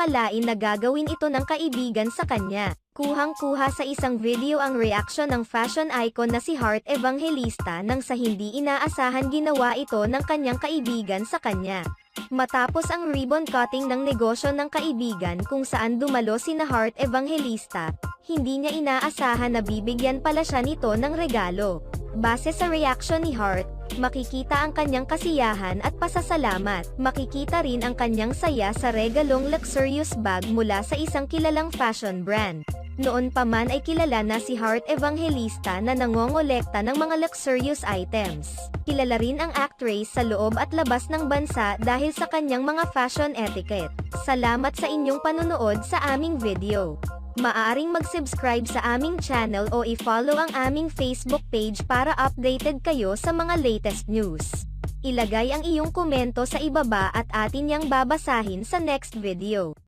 akalain na gagawin ito ng kaibigan sa kanya. Kuhang-kuha sa isang video ang reaksyon ng fashion icon na si Heart Evangelista nang sa hindi inaasahan ginawa ito ng kanyang kaibigan sa kanya. Matapos ang ribbon cutting ng negosyo ng kaibigan kung saan dumalo sina Heart Evangelista, hindi niya inaasahan na bibigyan pala siya nito ng regalo. Base sa reaction ni Heart, makikita ang kanyang kasiyahan at pasasalamat. Makikita rin ang kanyang saya sa regalong luxurious bag mula sa isang kilalang fashion brand. Noon pa man ay kilala na si Heart Evangelista na nangongolekta ng mga luxurious items. Kilala rin ang actress sa loob at labas ng bansa dahil sa kanyang mga fashion etiquette. Salamat sa inyong panunood sa aming video. Maaaring mag-subscribe sa aming channel o i-follow ang aming Facebook page para updated kayo sa mga latest news. Ilagay ang iyong komento sa ibaba at atin yang babasahin sa next video.